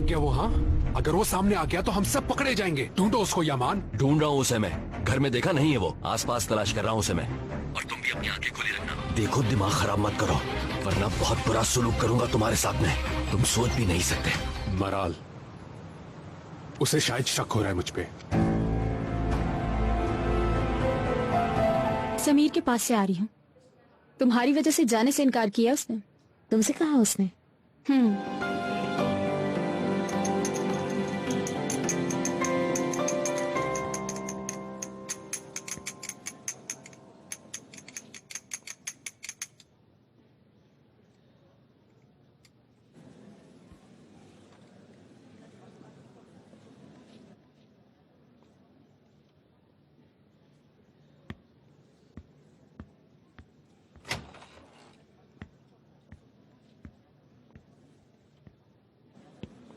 गया वो? हाँ, अगर वो सामने आ गया तो हम सब पकड़े जाएंगे। ढूंढो उसको यामान। ढूंढ रहा हूँ उसे मैं। घर में देखा नहीं है वो। आसपास तलाश कर रहा हूँ उसे मैं। और तुम भी अपनी आंखें खोले रखना। देखो, दिमाग खराब मत करो, वरना बहुत बुरा सुलूक करूंगा तुम्हारे साथ में। तुम सोच भी नहीं सकते। मराल, उसे शायद शक हो रहा है मुझ पे। समीर के पास से आ रही हूँ। तुम्हारी वजह से जाने से इनकार किया उसने। तुमसे कहा उसने?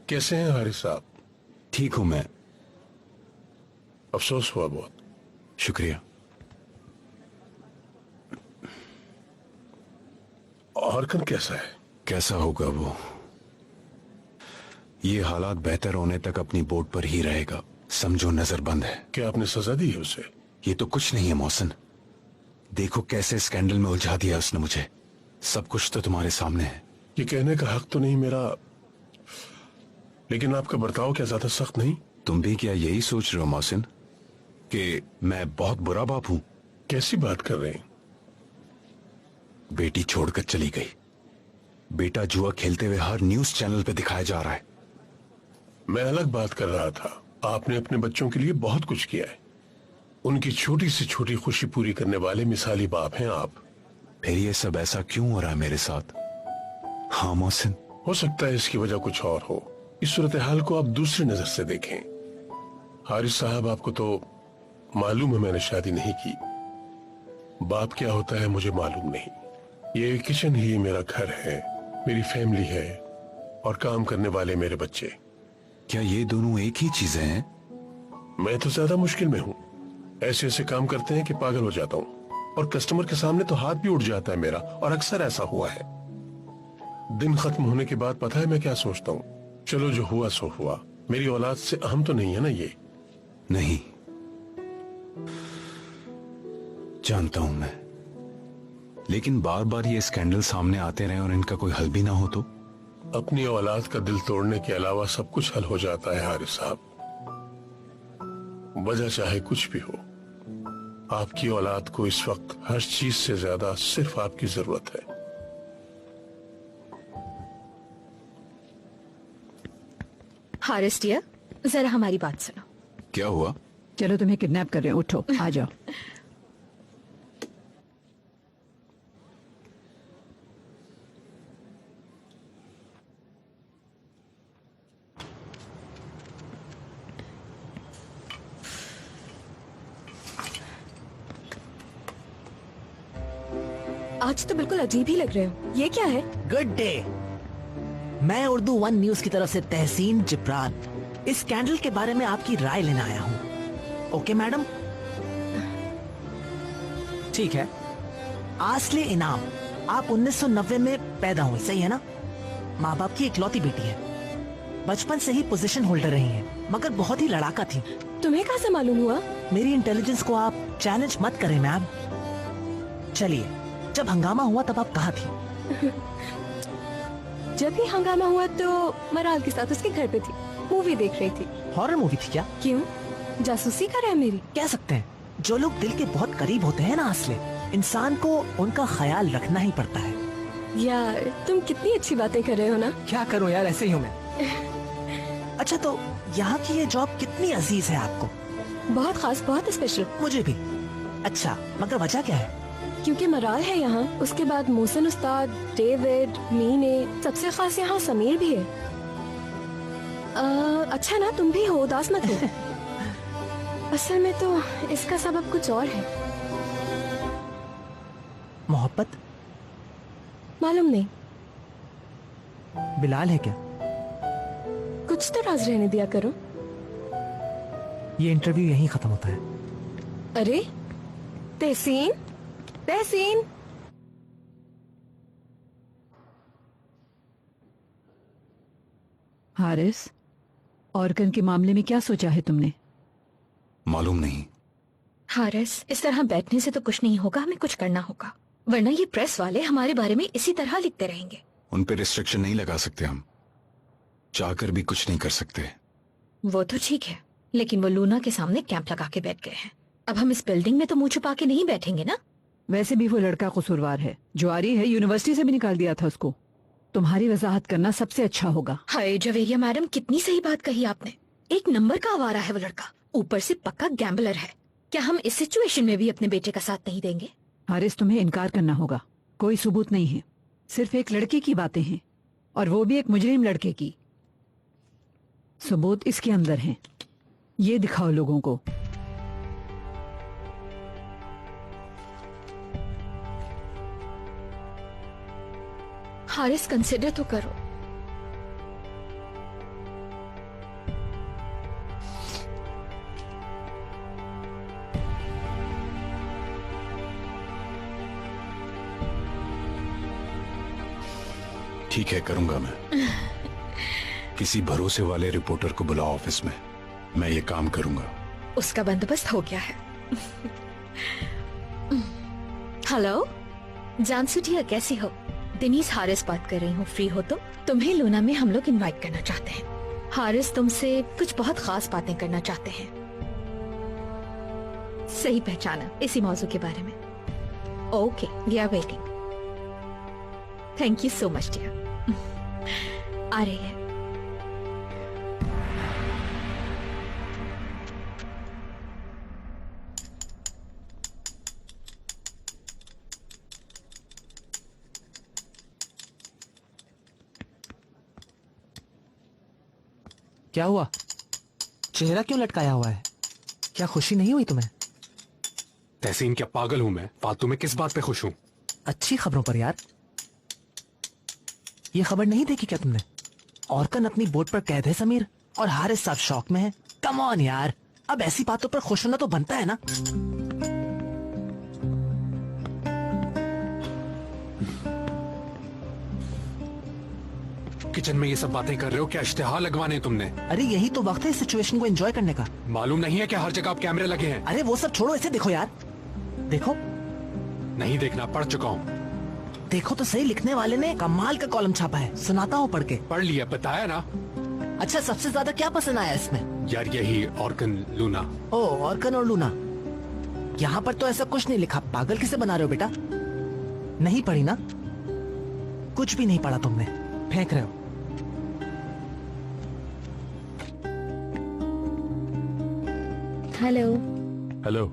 कैसे हैं हारिस साहब? ठीक हूं मैं। अफसोस हुआ बहुत। शुक्रिया। हरकन कैसा है? कैसा होगा वो? ये हालात बेहतर होने तक अपनी बोट पर ही रहेगा। समझो नजरबंद है। क्या आपने सजा दी है उसे? ये तो कुछ नहीं है मोहसिन। देखो कैसे स्कैंडल में उलझा दिया उसने मुझे। सब कुछ तो तुम्हारे सामने है। ये कहने का हक तो नहीं मेरा, लेकिन आपका बर्ताव क्या ज्यादा सख्त नहीं? तुम भी क्या यही सोच रहे हो मोहसिन कि मैं बहुत बुरा बाप हूं? कैसी बात कर रहे हैं? बेटी छोड़कर चली गई। बेटा जुआ खेलते हुए हर न्यूज चैनल पे दिखाया जा रहा है। मैं अलग बात कर रहा था। आपने अपने बच्चों के लिए बहुत कुछ किया है। उनकी छोटी से छोटी खुशी पूरी करने वाले मिसाली बाप हैं आप। फिर ये सब ऐसा क्यों हो रहा है मेरे साथ? हाँ मोहसिन, हो सकता है इसकी वजह कुछ और हो। इस सूरत हाल को आप दूसरी नजर से देखें। हारिस साहब, आपको तो मालूम है मैंने शादी नहीं की। बाप क्या होता है मुझे मालूम नहीं। ये किचन ही मेरा घर है, मेरी फैमिली है और काम करने वाले मेरे बच्चे। क्या ये दोनों एक ही चीजें हैं? मैं तो ज्यादा मुश्किल में हूँ। ऐसे ऐसे काम करते हैं कि पागल हो जाता हूँ और कस्टमर के सामने तो हाथ भी उठ जाता है मेरा, और अक्सर ऐसा हुआ है। दिन खत्म होने के बाद पता है मैं क्या सोचता हूँ? चलो जो हुआ सो हुआ। मेरी औलाद से अहम तो नहीं है ना ये? नहीं, जानता हूं मैं, लेकिन बार बार ये स्कैंडल सामने आते रहे और इनका कोई हल भी ना हो तो? अपनी औलाद का दिल तोड़ने के अलावा सब कुछ हल हो जाता है हारिस साहब। वजह चाहे कुछ भी हो, आपकी औलाद को इस वक्त हर चीज से ज्यादा सिर्फ आपकी जरूरत है। हारिस डियर, जरा हमारी बात सुनो। क्या हुआ? चलो, तुम्हें किडनैप कर रहे हैं, उठो, आ जाओ। आज तो बिल्कुल अजीब ही लग रहे हो। ये क्या है? Good day. मैं उर्दू वन न्यूज की तरफ से तहसीन जिब्रान इस स्कैंडल के बारे में आपकी राय लेने आया हूँ। Okay madam? ठीक है। आसले इनाम, आप 1990 में पैदा हुई, सही है ना? माँ बाप की इकलौती बेटी है। बचपन से ही पोजीशन होल्डर रही हैं, मगर बहुत ही लड़ाका थी। तुम्हें कहाँ से मालूम हुआ? मेरी इंटेलिजेंस को आप चैलेंज मत करें मैम। चलिए, जब हंगामा हुआ तब आप कहाँ थी? जब भी हंगामा हुआ तो मराल के साथ उसके घर पे थी, मूवी देख रही थी। हॉरर मूवी थी क्या? क्यों, जासूसी कर रहा है मेरी? कह सकते हैं। जो लोग दिल के बहुत करीब होते हैं ना आसले, इंसान को उनका ख्याल रखना ही पड़ता है। यार तुम कितनी अच्छी बातें कर रहे हो ना। क्या करूं यार, ऐसे ही हूँ मैं। अच्छा, तो यहाँ की ये जॉब कितनी अजीज है आपको? बहुत खास, बहुत स्पेशल। मुझे भी। अच्छा, मगर वजह क्या है? क्योंकि मराल है यहाँ, उसके बाद मोहसिन उस्ताद, डेविड, मीने, सबसे खास यहाँ समीर भी है। अच्छा ना, तुम भी हो, उदास मत हो। असल में तो इसका सबब कुछ और है। मोहब्बत? मालूम नहीं। बिलाल है क्या? कुछ तो राज रहने दिया करो। ये इंटरव्यू यहीं खत्म होता है। अरे तहसीन, तहसीन। हारिस, ऑर्गन के मामले में क्या सोचा है तुमने? मालूम नहीं। हारिस, इस तरह बैठने से तो कुछ नहीं होगा, हमें कुछ करना होगा, वरना ये प्रेस वाले हमारे बारे में इसी तरह लिखते रहेंगे। उन पे रिस्ट्रिक्शन नहीं लगा सकते हम, चाहकर भी कुछ नहीं कर सकते। वो तो ठीक है, लेकिन वो लूना के सामने कैंप लगा के बैठ गए हैं। अब हम इस बिल्डिंग में तो मुंह छुपा के नहीं बैठेंगे ना। वैसे भी वो लड़का कसूरवार है, जो आरी है, यूनिवर्सिटी से भी निकाल दिया था उसको। तुम्हारी वजाहत करना सबसे अच्छा होगा। हाय जवेरिया मैडम, कितनी सही बात कही आपने। एक नंबर का आवारा है वो लड़का, ऊपर से पक्का गैम्बलर है। क्या हम इस सिचुएशन में भी अपने बेटे का साथ नहीं देंगे? हारिस, तुम्हें इनकार करना होगा। कोई सबूत नहीं है, सिर्फ एक लड़के की बातें हैं, और वो भी एक मुजरिम लड़के की। सबूत इसके अंदर हैं, ये दिखाओ लोगों को। हारिस, कंसिडर तो करो। ठीक है, करूंगा मैं। किसी भरोसे वाले रिपोर्टर को बुलाओ ऑफिस में, मैं ये काम करूंगा। उसका बंदोबस्त हो गया है। हेलो जानसू डियर, कैसी हो? दिनीस हारिस बात कर रही हूँ, फ्री हो तो? तुम्हें लूना में हम लोग इनवाइट करना चाहते हैं। हारिस तुमसे कुछ बहुत खास बातें करना चाहते हैं। सही पहचाना, इसी मौजू के बारे में। Okay, we are waiting. Thank you so much dear. आ रही है। क्या हुआ? चेहरा क्यों लटकाया हुआ है? क्या खुशी नहीं हुई तुम्हें? तहसीन, क्या पागल हूं मैं? फालतू में किस बात पे खुश हूं? अच्छी खबरों पर यार। ये खबर नहीं देखी क्या तुमने? ऑर्कन अपनी बोट पर कैद है समीर, और हारिस साहब शौक में है। कम ऑन यार, अब ऐसी बातों पर खुश होना तो बनता है ना। किचन में ये सब बातें कर रहे हो? क्या इश्तिहार लगवाने तुमने? अरे यही तो वक्त है इस सिचुएशन को एंजॉय करने का। मालूम नहीं है कि हर जगह अब कैमरे लगे हैं? अरे वो सब छोड़ो, इसे देखो यार, देखो। नहीं देखना, पढ़ चुका हूँ। देखो तो सही, लिखने वाले ने कमाल का कॉलम छापा है, सुनाता हूँ पढ़ के। पढ़ लिया, बताया ना। अच्छा, सबसे ज्यादा क्या पसंद आया इसमें? यार यही ऑर्कन लूना। ओ, ऑर्कन और लूना। यहाँ पर तो ऐसा कुछ नहीं लिखा। पागल किसे बना रहे हो बेटा? नहीं पढ़ी ना? कुछ भी नहीं पढ़ा तुमने, फेंक रहे हो। Hello hello.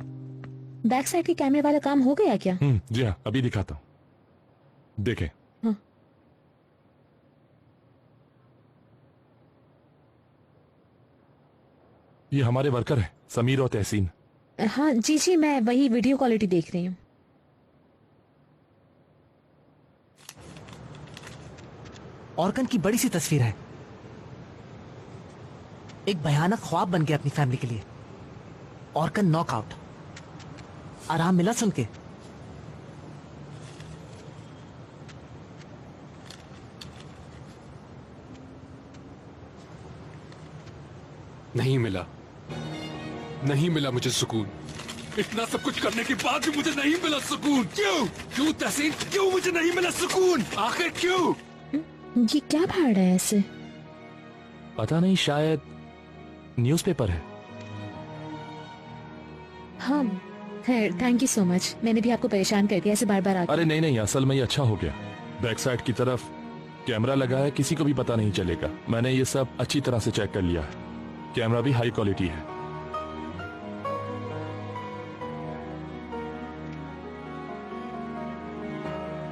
बैक साइड के कैमरे वाला काम हो गया क्या? जी हाँ, अभी दिखाता हूँ, देखें। हाँ। ये हमारे वर्कर हैं, समीर और तहसीन। हाँ जी जी, मैं वही वीडियो क्वालिटी देख रही हूँ। ऑर्कन की बड़ी सी तस्वीर है, एक भयानक ख्वाब बन गया अपनी फैमिली के लिए। ऑर्कन नॉकआउट। आराम मिला सुन के? नहीं मिला, नहीं मिला मुझे सुकून। इतना सब कुछ करने के बाद भी मुझे नहीं मिला सुकून। क्यों? क्यों तहसीन, क्यों मुझे नहीं मिला सुकून? आखिर क्यों? ये क्या फाड़ रहा है ऐसे? पता नहीं, शायद न्यूज़पेपर है। हाँ, खैर थैंक यू सो मच। मैंने भी आपको परेशान कर दिया ऐसे बार बार आकर। अरे नहीं नहीं, असल में ये अच्छा हो गया। बैक साइड की तरफ कैमरा लगा है, किसी को भी पता नहीं चलेगा। मैंने ये सब अच्छी तरह से चेक कर लिया है, कैमरा भी हाई क्वालिटी है।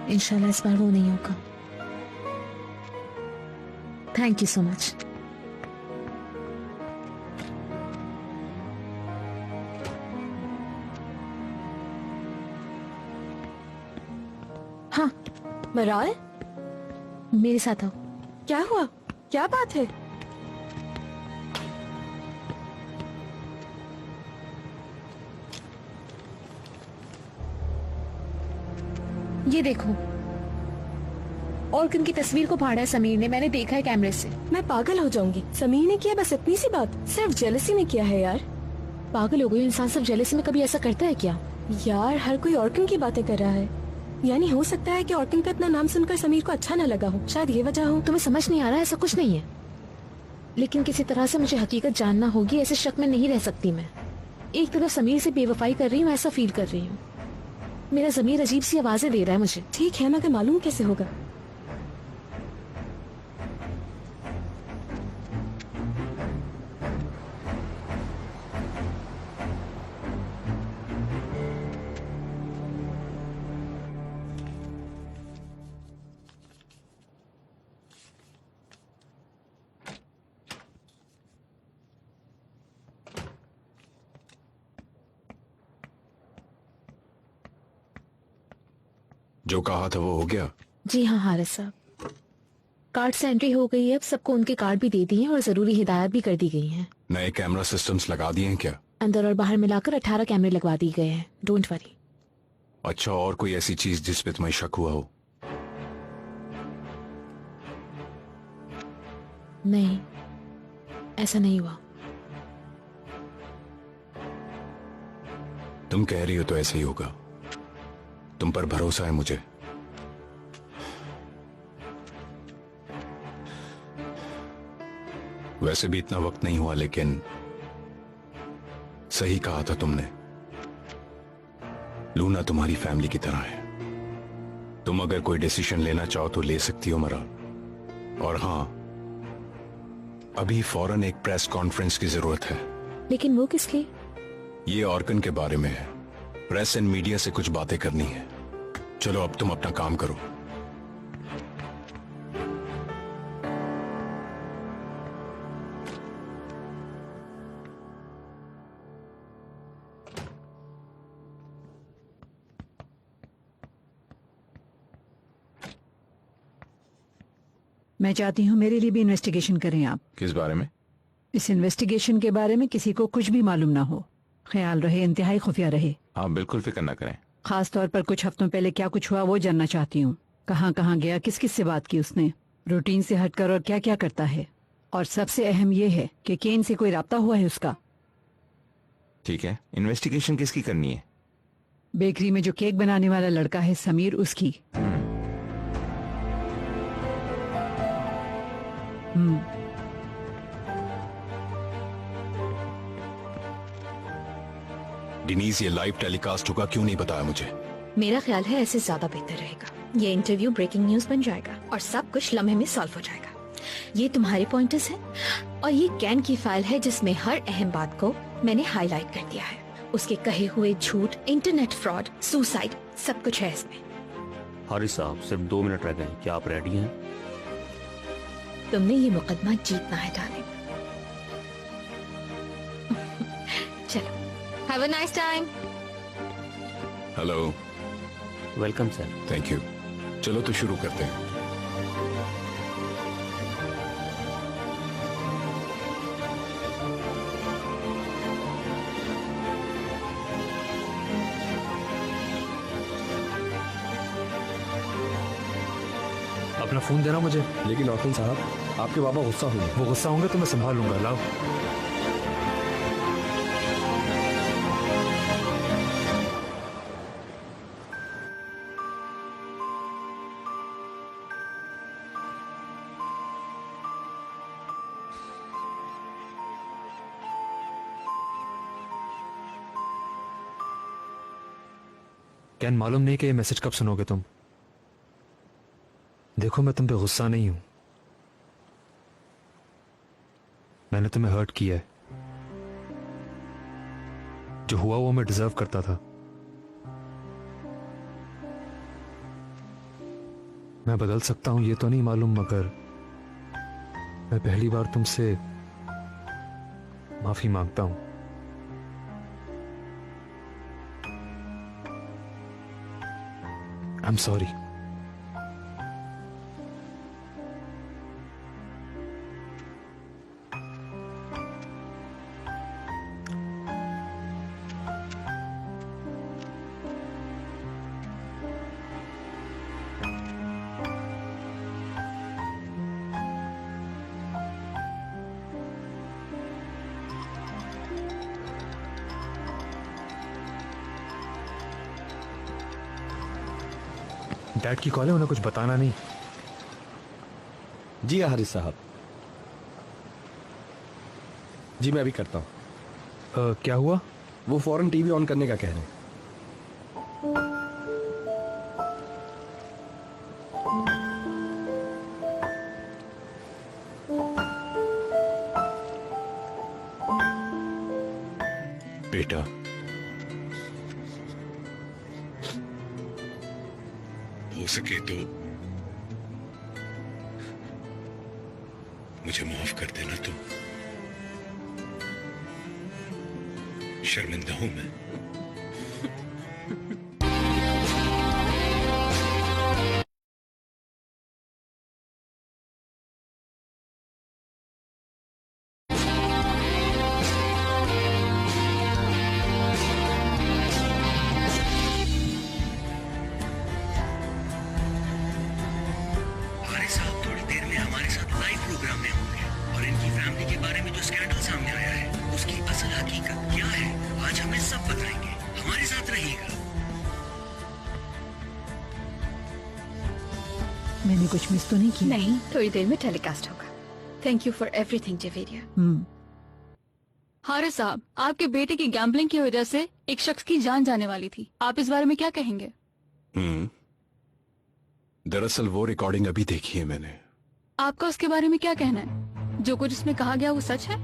इंशाल्लाह इस बार वो नहीं होगा। Thank you so much. हाँ, मराल, मेरे साथ आओ। क्या हुआ? क्या बात है? ये देखो, ऑर्किन की तस्वीर को फाड़ा है समीर ने, मैंने देखा है कैमरे से। मैं पागल हो जाऊंगी। समीर ने किया बस इतनी सी बात, सिर्फ जेलसी में किया है यार। पागल हो गई, इंसान सिर्फ जेलसी में कभी ऐसा करता है क्या? यार हर कोई ऑर्किन की बातें कर रहा है, यानी हो सकता है कि ऑर्किन का इतना नाम सुनकर समीर को अच्छा न लगा हो, शायद ये वजह हो। तुम्हें समझ नहीं आ रहा, ऐसा कुछ नहीं है। लेकिन किसी तरह से मुझे हकीकत जानना होगी, ऐसे शक में नहीं रह सकती मैं। एक तरफ समीर से बेवफाई कर रही हूँ, ऐसा फील कर रही हूँ। मेरा ज़मीर अजीब सी आवाजें दे रहा है मुझे। ठीक है, मगर मालूम कैसे होगा? जो कहा था वो हो गया? जी हाँ हारिस साहब, कार्ड से एंट्री हो गई है। अब सबको उनके कार्ड भी दे दिए हैं और जरूरी हिदायत भी कर दी गई हैं। नए कैमरा सिस्टम्स लगा दिए हैं क्या? अंदर और बाहर मिलाकर 18 कैमरे लगवा दिए गए हैं। Don't worry. अच्छा, और कोई ऐसी चीज जिस पे तुम्हें शक हुआ हो? नहीं, ऐसा नहीं हुआ। तुम कह रही हो तो ऐसे ही होगा। तुम पर भरोसा है मुझे। वैसे भी इतना वक्त नहीं हुआ, लेकिन सही कहा था तुमने। लूना तुम्हारी फैमिली की तरह है। तुम अगर कोई डिसीजन लेना चाहो तो ले सकती हो मरा। और हां, अभी फौरन एक प्रेस कॉन्फ्रेंस की जरूरत है। लेकिन वो किस लिए? ये ऑर्गन के बारे में है। प्रेस एंड मीडिया से कुछ बातें करनी है। चलो अब तुम अपना काम करो। मैं चाहती हूँ मेरे लिए भी इन्वेस्टिगेशन करें आप। किस बारे में? इस इन्वेस्टिगेशन के बारे में किसी को कुछ भी मालूम ना हो। ख्याल रहे, इंतहाई खुफिया रहे। आप बिल्कुल फिक्र ना करें। खास तौर पर कुछ हफ्तों पहले क्या कुछ हुआ वो जानना चाहती हूँ। कहाँ कहाँ गया, किस किस से बात की उसने, रूटीन से हटकर और क्या क्या करता है। और सबसे अहम ये है कि केन से कोई राब्ता हुआ है उसका। ठीक है, इन्वेस्टिगेशन किसकी करनी है? बेकरी में जो केक बनाने वाला लड़का है समीर, उसकी। डिनीज, ये लाइव टेलीकास्ट होगा, क्यों नहीं बताया मुझे? मेरा ख्याल है ऐसे ज्यादा बेहतर रहेगा। ये इंटरव्यू ब्रेकिंग न्यूज बन जाएगा और सब कुछ लम्हे में सॉल्व हो जाएगा। ये तुम्हारे पॉइंटर्स हैं और ये कैन की फाइल है जिसमें हर अहम बात को मैंने हाईलाइट कर दिया है। उसके कहे हुए झूठ, इंटरनेट फ्रॉड, सुसाइड, सब कुछ है इसमें। हारिस साहब, सिर्फ 2 मिनट रह गए, क्या आप रेडी हैं? तुमने ये मुकदमा जीतना है डार्लिंग। चलो, have a nice time. Hello. Welcome sir. Thank you. चलो तो शुरू करते हैं। अपना फोन देना मुझे। लेकिन ऑर्किन साहब, आपके बाबा गुस्सा होंगे। वो गुस्सा होंगे तो मैं संभाल लूंगा। लाओ। कैन, मालूम नहीं कि ये मैसेज कब सुनोगे तुम। देखो, मैं तुम पे गुस्सा नहीं हूं। मैंने तुम्हें हर्ट किया है। जो हुआ वो मैं डिजर्व करता था। मैं बदल सकता हूं ये तो नहीं मालूम, मगर मैं पहली बार तुमसे माफी मांगता हूं। I am sorry. डैड की कॉल है, उन्हें कुछ बताना नहीं। जी हारिस साहब, जी मैं अभी करता हूँ। क्या हुआ? वो फौरन टीवी ऑन करने का कह रहे हैं। बेटा, हो सके तो मुझे माफ कर देना तुम। शर्मिंदा हूं मैं। मैंने कुछ मिस तो नहीं किया? नहीं, थोड़ी देर में टेलीकास्ट होगा। Thank you for everything Javeria. Haris साहब, आपके बेटे की गैम्बलिंग की वजह से एक शख्स की जान जाने वाली थी। आप इस बारे में क्या कहेंगे? दरअसल वो रिकॉर्डिंग अभी देखी है मैंने। आपका उसके बारे में क्या कहना है? जो कुछ उसमें कहा गया वो सच है?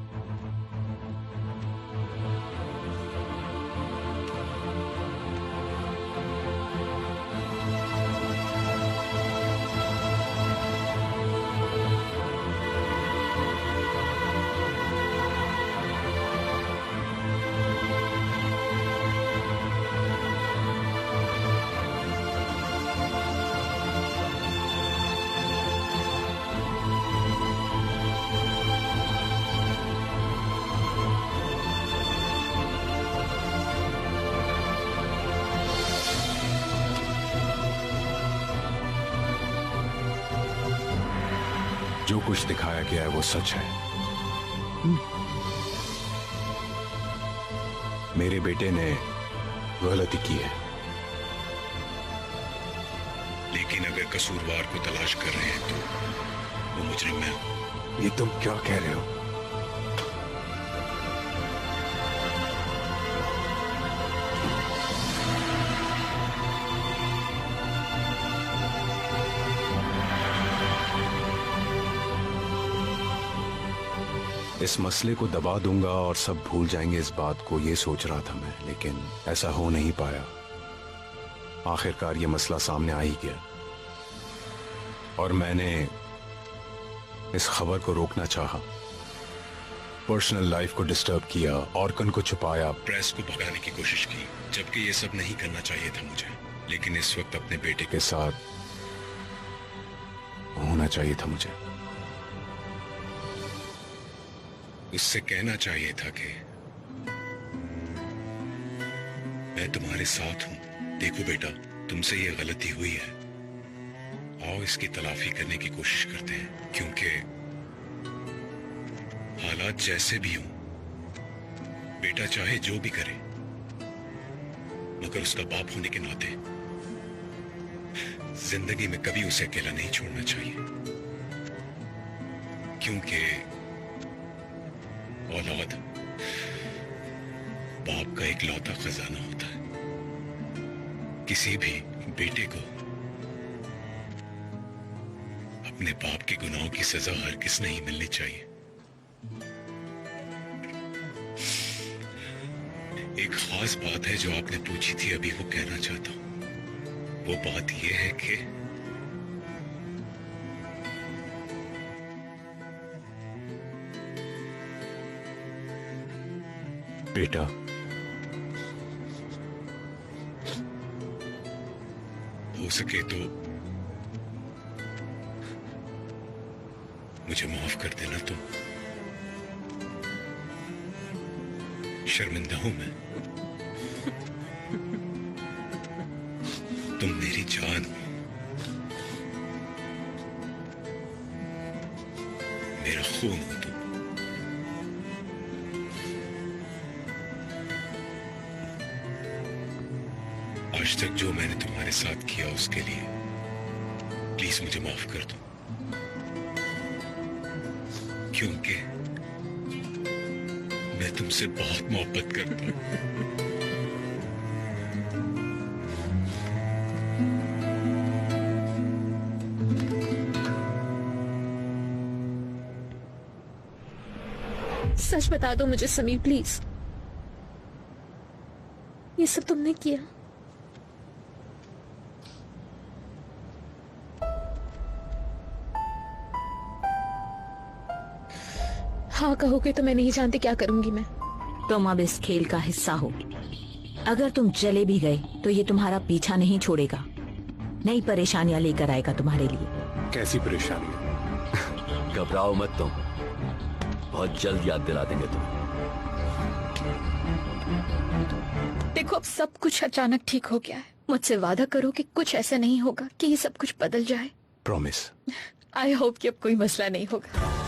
जो कुछ दिखाया गया है वो सच है। मेरे बेटे ने गलती की है, लेकिन अगर कसूरवार को तलाश कर रहे हैं तो वो मुजरिम है। ये तुम क्या कह रहे हो? इस मसले को दबा दूंगा और सब भूल जाएंगे इस बात को, ये सोच रहा था मैं, लेकिन ऐसा हो नहीं पाया। आखिरकार ये मसला सामने आ ही गया और मैंने इस खबर को रोकना चाहा। पर्सनल लाइफ को डिस्टर्ब किया, ऑर्कन को छुपाया, प्रेस को भगाने की कोशिश की, जबकि ये सब नहीं करना चाहिए था मुझे। लेकिन इस वक्त अपने बेटे के साथ होना चाहिए था मुझे। इससे कहना चाहिए था कि मैं तुम्हारे साथ हूं। देखो बेटा, तुमसे ये गलती हुई है, आओ इसकी तलाफी करने की कोशिश करते हैं, क्योंकि हालात जैसे भी हों, बेटा चाहे जो भी करे, मगर उसका बाप होने के नाते जिंदगी में कभी उसे अकेला नहीं छोड़ना चाहिए, क्योंकि औलाद बाप का एक लौता खजाना होता है। किसी भी बेटे को अपने बाप के गुनाहों की सजा हरगिज़ नहीं मिलनी चाहिए। एक खास बात है जो आपने पूछी थी, अभी वो कहना चाहता हूं। वो बात यह है कि बेटा, हो सके तो मुझे माफ कर देना तुम। शर्मिंदा हूं मैं। तुम मेरी जान हो, मेरा खून हो तुम। आज तक जो मैंने तुम्हारे साथ किया उसके लिए प्लीज मुझे माफ कर दो, क्योंकि मैं तुमसे बहुत मोहब्बत करता हूं। सच बता दो मुझे समीर, प्लीज। ये सब तुमने किया? हाँ कहोगे तो मैं नहीं जानती क्या करूंगी मैं। तुम अब इस खेल का हिस्सा हो। अगर तुम चले भी गए तो ये तुम्हारा पीछा नहीं छोड़ेगा, नई परेशानियां लेकर आएगा तुम्हारे लिए। कैसी परेशानी? घबराओ मत तुम, बहुत जल्द याद दिला देंगे तुम। देखो अब सब कुछ अचानक ठीक हो गया है। मुझसे वादा करो कि कुछ ऐसा नहीं होगा कि ये सब कुछ बदल जाए। प्रॉमिस। आई होप कि अब कोई मसला नहीं होगा।